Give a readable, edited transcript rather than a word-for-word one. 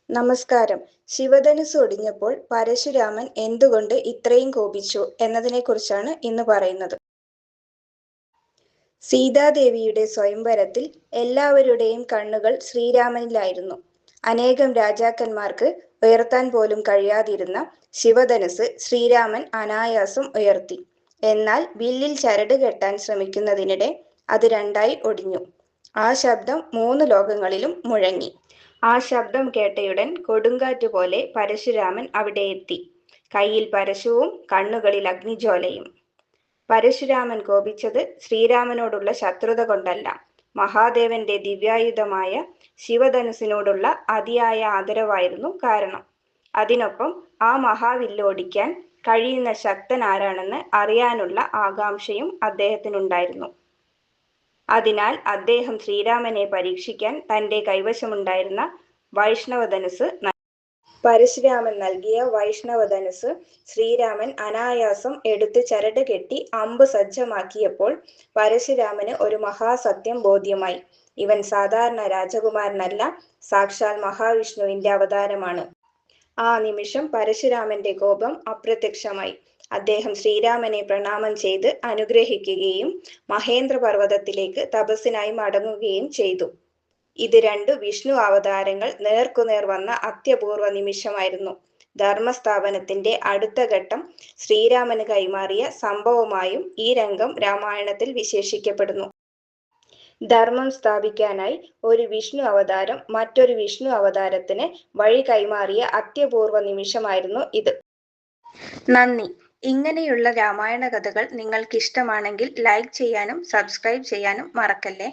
നമസ്കാരം. ശിവധനുസ്സ് ഒടിഞ്ഞപ്പോൾ പരശുരാമൻ എന്തുകൊണ്ട് ഇത്രയും കോപിച്ചു എന്നതിനെക്കുറിച്ചാണ് ഇന്ന് പറയുന്നത്. സീതാദേവിയുടെ സ്വയംവരത്തിൽ എല്ലാവരുടെയും കണ്ണുകൾ ശ്രീരാമനിലായിരുന്നു. അനേകം രാജാക്കന്മാർക്ക് ഉയർത്താൻ പോലും കഴിയാതിരുന്ന ശിവധനുസ്സ് ശ്രീരാമൻ അനായാസം ഉയർത്തി. എന്നാൽ വില്ലിൽ ചരട് കെട്ടാൻ ശ്രമിക്കുന്നതിനിടെ അത് രണ്ടായി ഒടിഞ്ഞു. ആ ശബ്ദം 3 ലോകങ്ങളിലും മുഴങ്ങി. ആ ശബ്ദം കേട്ടയുടൻ കൊടുങ്കാറ്റുപോലെ പരശുരാമൻ അവിടെ എത്തി. കയ്യിൽ പരശുവും കണ്ണുകളിൽ അഗ്നിജ്വാലയും. പരശുരാമൻ കോപിച്ചത് ശ്രീരാമനോടുള്ള ശത്രുത കൊണ്ടല്ല, മഹാദേവന്റെ ദിവ്യായുധമായ ശിവധനുസിനോടുള്ള അതിയായ ആദരവായിരുന്നു കാരണം. അതിനൊപ്പം ആ മഹാവില്ല് ഓടിക്കാൻ കഴിയുന്ന ശക്തൻ ആരാണെന്ന് അറിയാനുള്ള ആകാംക്ഷയും അദ്ദേഹത്തിനുണ്ടായിരുന്നു. അതിനാൽ അദ്ദേഹം ശ്രീരാമനെ പരീക്ഷിക്കാൻ തന്റെ കൈവശമുണ്ടായിരുന്ന വൈഷ്ണവധനുസ് പരശുരാമൻ നൽകിയ വൈഷ്ണവധനുസ് ശ്രീരാമൻ അനായാസം എടുത്ത് ചരട് കെട്ടി അമ്പ് സജ്ജമാക്കിയപ്പോൾ പരശുരാമന് ഒരു മഹാസത്യം ബോധ്യമായി. ഇവൻ സാധാരണ രാജകുമാരനല്ല, സാക്ഷാൽ മഹാവിഷ്ണുവിന്റെ അവതാരമാണ്. ആ നിമിഷം പരശുരാമന്റെ കോപം അപ്രത്യക്ഷമായി. അദ്ദേഹം ശ്രീരാമനെ പ്രണാമം ചെയ്ത് അനുഗ്രഹിക്കുകയും മഹേന്ദ്രപർവ്വതത്തിലേക്ക് തപസ്സിനായി മടങ്ങുകയും ചെയ്തു. ഇത് 2 വിഷ്ണു അവതാരങ്ങൾ നേർക്കുനേർ വന്ന അത്യപൂർവ നിമിഷമായിരുന്നു. ധർമ്മസ്ഥാപനത്തിന്റെ അടുത്ത ഘട്ടം ശ്രീരാമന് കൈമാറിയ സംഭവമായും ഈ രംഗം രാമായണത്തിൽ വിശേഷിക്കപ്പെടുന്നു. ധർമ്മം സ്ഥാപിക്കാനായി ഒരു വിഷ്ണു അവതാരം മറ്റൊരു വിഷ്ണു അവതാരത്തിന് വഴി കൈമാറിയ അത്യപൂർവ നിമിഷമായിരുന്നു ഇത്. നന്ദി. ഇങ്ങനെയുള്ള രാമായണ കഥകൾ നിങ്ങൾക്കിഷ്ടമാണെങ്കിൽ ലൈക്ക് ചെയ്യാനും സബ്സ്ക്രൈബ് ചെയ്യാനും മറക്കല്ലേ.